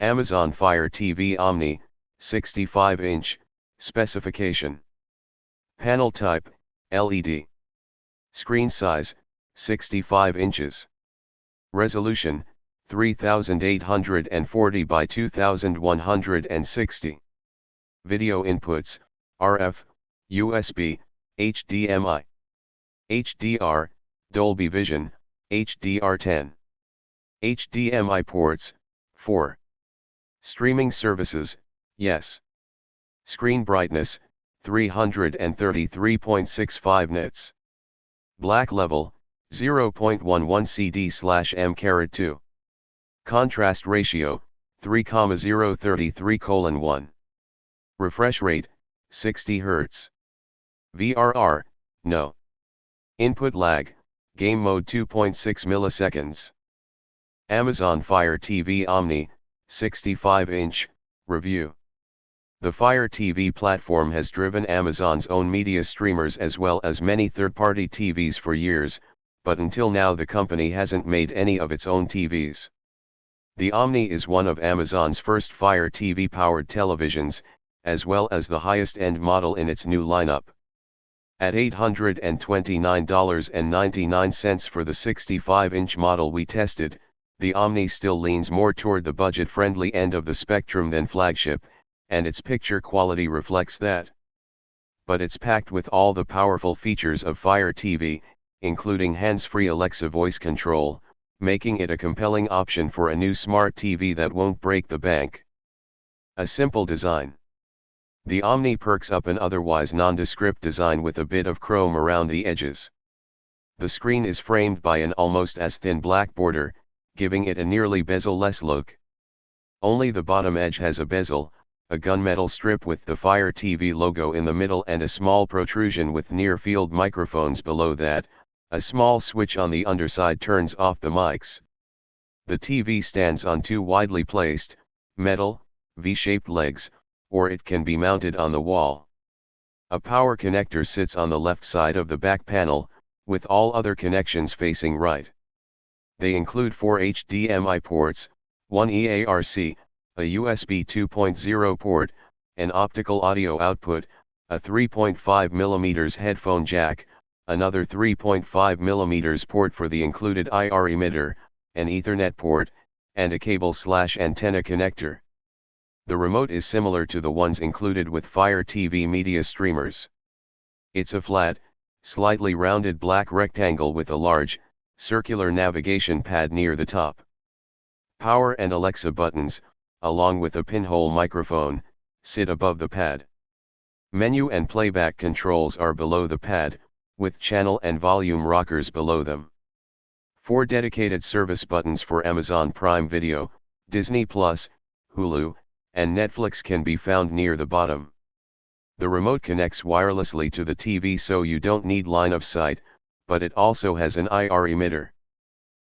Amazon Fire TV Omni, 65-inch, specification. Panel type, LED. Screen size, 65 inches. Resolution, 3840 by 2160. Video inputs, RF, USB, HDMI. HDR, Dolby Vision, HDR10. HDMI ports, 4. Streaming services, yes. Screen brightness, 333.65 nits. Black level, 0.11 CD/m². Contrast ratio, 3,033:1. Refresh rate, 60 Hz. VRR, no. Input lag, game mode 2.6 milliseconds. Amazon Fire TV Omni, 65-inch, review. The Fire TV platform has driven Amazon's own media streamers as well as many third-party TVs for years, but until now the company hasn't made any of its own TVs. The Omni is one of Amazon's first Fire TV-powered televisions, as well as the highest-end model in its new lineup. At $829.99 for the 65-inch model we tested, the Omni still leans more toward the budget-friendly end of the spectrum than flagship, and its picture quality reflects that. But it's packed with all the powerful features of Fire TV, including hands-free Alexa voice control, making it a compelling option for a new smart TV that won't break the bank. A simple design. The Omni perks up an otherwise nondescript design with a bit of chrome around the edges. The screen is framed by an almost as thin black border, giving it a nearly bezel-less look. Only the bottom edge has a bezel, a gunmetal strip with the Fire TV logo in the middle and a small protrusion with near-field microphones below that. A small switch on the underside turns off the mics. The TV stands on two widely placed, metal, V-shaped legs, or it can be mounted on the wall. A power connector sits on the left side of the back panel, with all other connections facing right. They include 4 HDMI ports, 1 EARC, a USB 2.0 port, an optical audio output, a 3.5mm headphone jack, another 3.5mm port for the included IR emitter, an Ethernet port, and a cable/antenna connector. The remote is similar to the ones included with Fire TV media streamers. It's a flat, slightly rounded black rectangle with a large, circular navigation pad near the top. Power and Alexa buttons, along with a pinhole microphone, sit above the pad. Menu and playback controls are below the pad, with channel and volume rockers below them. 4 dedicated service buttons for Amazon Prime Video, Disney+, Hulu, and Netflix can be found near the bottom. The remote connects wirelessly to the TV so you don't need line of sight, but it also has an IR emitter.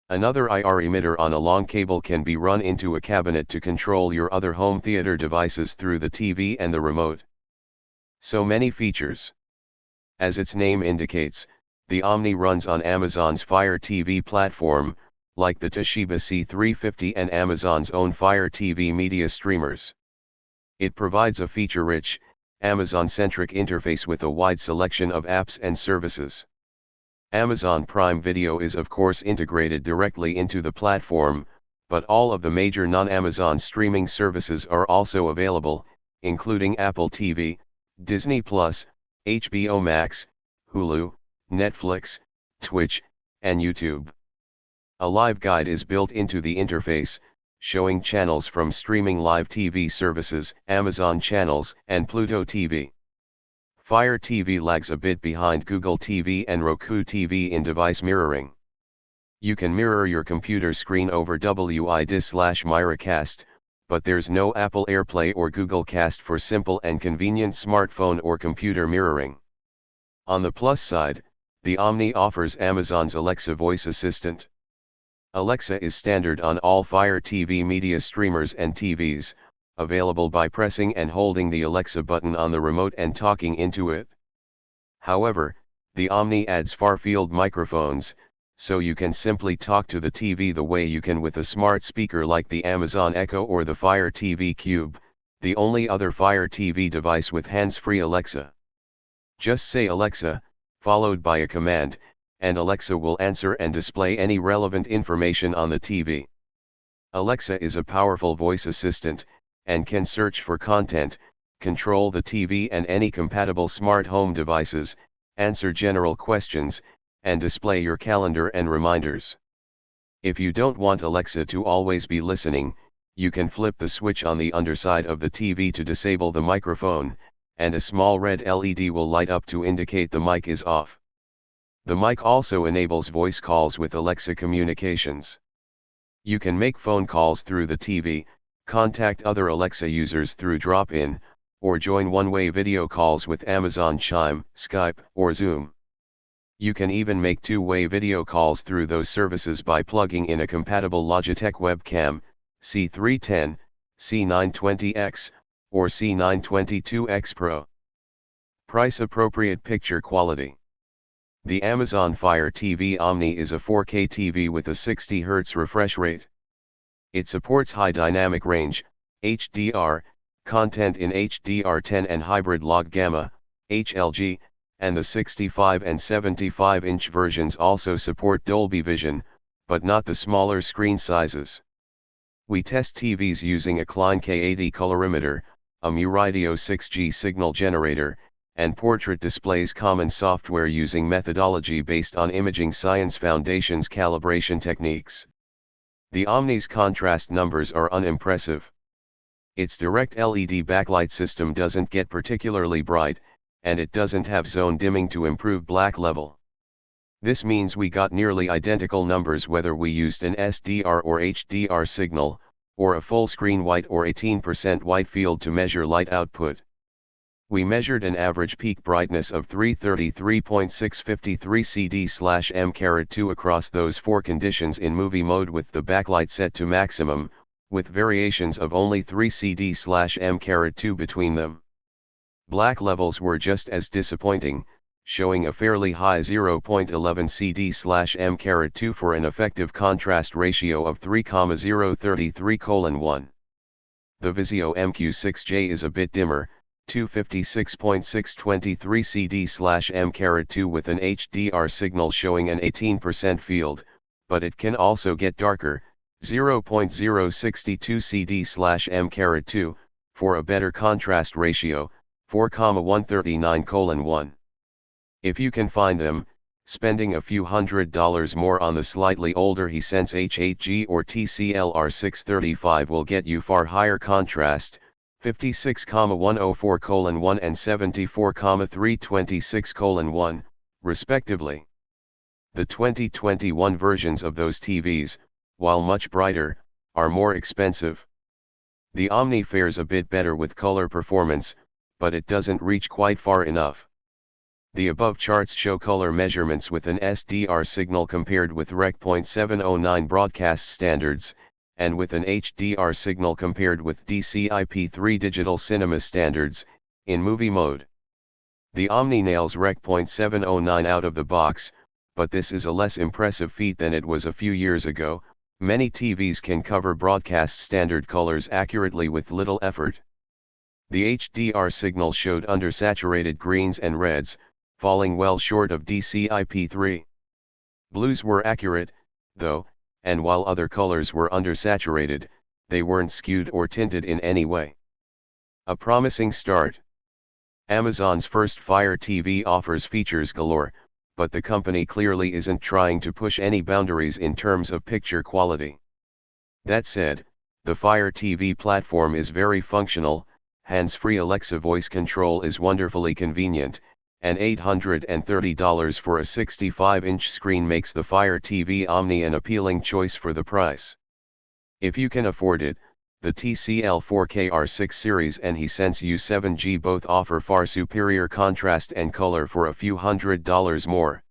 Another IR emitter on a long cable can be run into a cabinet to control your other home theater devices through the TV and the remote. So many features. As its name indicates, the Omni runs on Amazon's Fire TV platform, like the Toshiba C350 and Amazon's own Fire TV media streamers. It provides a feature-rich, Amazon-centric interface with a wide selection of apps and services. Amazon Prime Video is of course integrated directly into the platform, but all of the major non-Amazon streaming services are also available, including Apple TV, Disney+, HBO Max, Hulu, Netflix, Twitch, and YouTube. A live guide is built into the interface, showing channels from streaming live TV services, Amazon Channels, and Pluto TV. Fire TV lags a bit behind Google TV and Roku TV in device mirroring. You can mirror your computer screen over WIDIS/Miracast, but there's no Apple AirPlay or Google Cast for simple and convenient smartphone or computer mirroring. On the plus side, the Omni offers Amazon's Alexa voice assistant. Alexa is standard on all Fire TV media streamers and TVs, available by pressing and holding the Alexa button on the remote and talking into it. However, the Omni adds far-field microphones, so you can simply talk to the TV the way you can with a smart speaker like the Amazon Echo or the Fire TV Cube, the only other Fire TV device with hands-free Alexa. Just say Alexa, followed by a command, and Alexa will answer and display any relevant information on the TV. Alexa is a powerful voice assistant, and can search for content, control the TV and any compatible smart home devices, answer general questions, and display your calendar and reminders. If you don't want Alexa to always be listening, you can flip the switch on the underside of the TV to disable the microphone, and a small red LED will light up to indicate the mic is off. The mic also enables voice calls with Alexa communications. You can make phone calls through the TV, contact other Alexa users through drop-in, or join one-way video calls with Amazon Chime, Skype, or Zoom. You can even make two-way video calls through those services by plugging in a compatible Logitech webcam, C310, C920X, or C922X Pro. Price-appropriate picture quality. The Amazon Fire TV Omni is a 4K TV with a 60 Hz refresh rate. It supports high dynamic range, HDR, content in HDR10 and hybrid log gamma, HLG, and the 65 and 75-inch versions also support Dolby Vision, but not the smaller screen sizes. We test TVs using a Klein K80 colorimeter, a Muradio 6G signal generator, and portrait displays common software using methodology based on Imaging Science Foundation's calibration techniques. The Omni's contrast numbers are unimpressive. Its direct LED backlight system doesn't get particularly bright, and it doesn't have zone dimming to improve black level. This means we got nearly identical numbers whether we used an SDR or HDR signal, or a full screen white or 18% white field to measure light output. We measured an average peak brightness of 333.653 CD/m2 across those four conditions in movie mode with the backlight set to maximum, with variations of only 3 CD/m2 between them. Black levels were just as disappointing, showing a fairly high 0.11 CD/m2 for an effective contrast ratio of 3,033:1. The Vizio MQ6J is a bit dimmer, 256.623 CD/m2 with an HDR signal showing an 18% field, but it can also get darker, 0.062 CD/m2, for a better contrast ratio, 4,139:1. If you can find them, spending a few $100s more on the slightly older Hisense H8G or TCL-R635 will get you far higher contrast, 56,104:1 and 74,326:1, respectively. The 2021 versions of those TVs, while much brighter, are more expensive. The Omni fares a bit better with color performance, but it doesn't reach quite far enough. The above charts show color measurements with an SDR signal compared with Rec. .709 broadcast standards, and with an HDR signal compared with DCI-P3 digital cinema standards, in movie mode. The Omni nails Rec. .709 out of the box, but this is a less impressive feat than it was a few years ago. Many TVs can cover broadcast standard colors accurately with little effort. The HDR signal showed undersaturated greens and reds, falling well short of DCI-P3. Blues were accurate, though, and while other colors were undersaturated, they weren't skewed or tinted in any way. A promising start. Amazon's first Fire TV offers features galore, but the company clearly isn't trying to push any boundaries in terms of picture quality. That said, the Fire TV platform is very functional, hands-free Alexa voice control is wonderfully convenient, and $830 for a 65-inch screen makes the Fire TV Omni an appealing choice for the price. If you can afford it, the TCL 4K R6 series and Hisense U7G both offer far superior contrast and color for a few $100s more.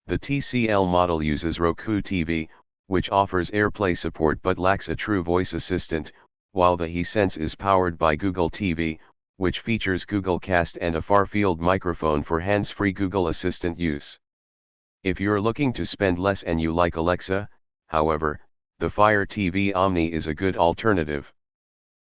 The TCL model uses Roku TV, which offers AirPlay support but lacks a true voice assistant, while the Hisense is powered by Google TV, which features Google Cast and a far-field microphone for hands-free Google Assistant use. If you're looking to spend less and you like Alexa, however, the Fire TV Omni is a good alternative.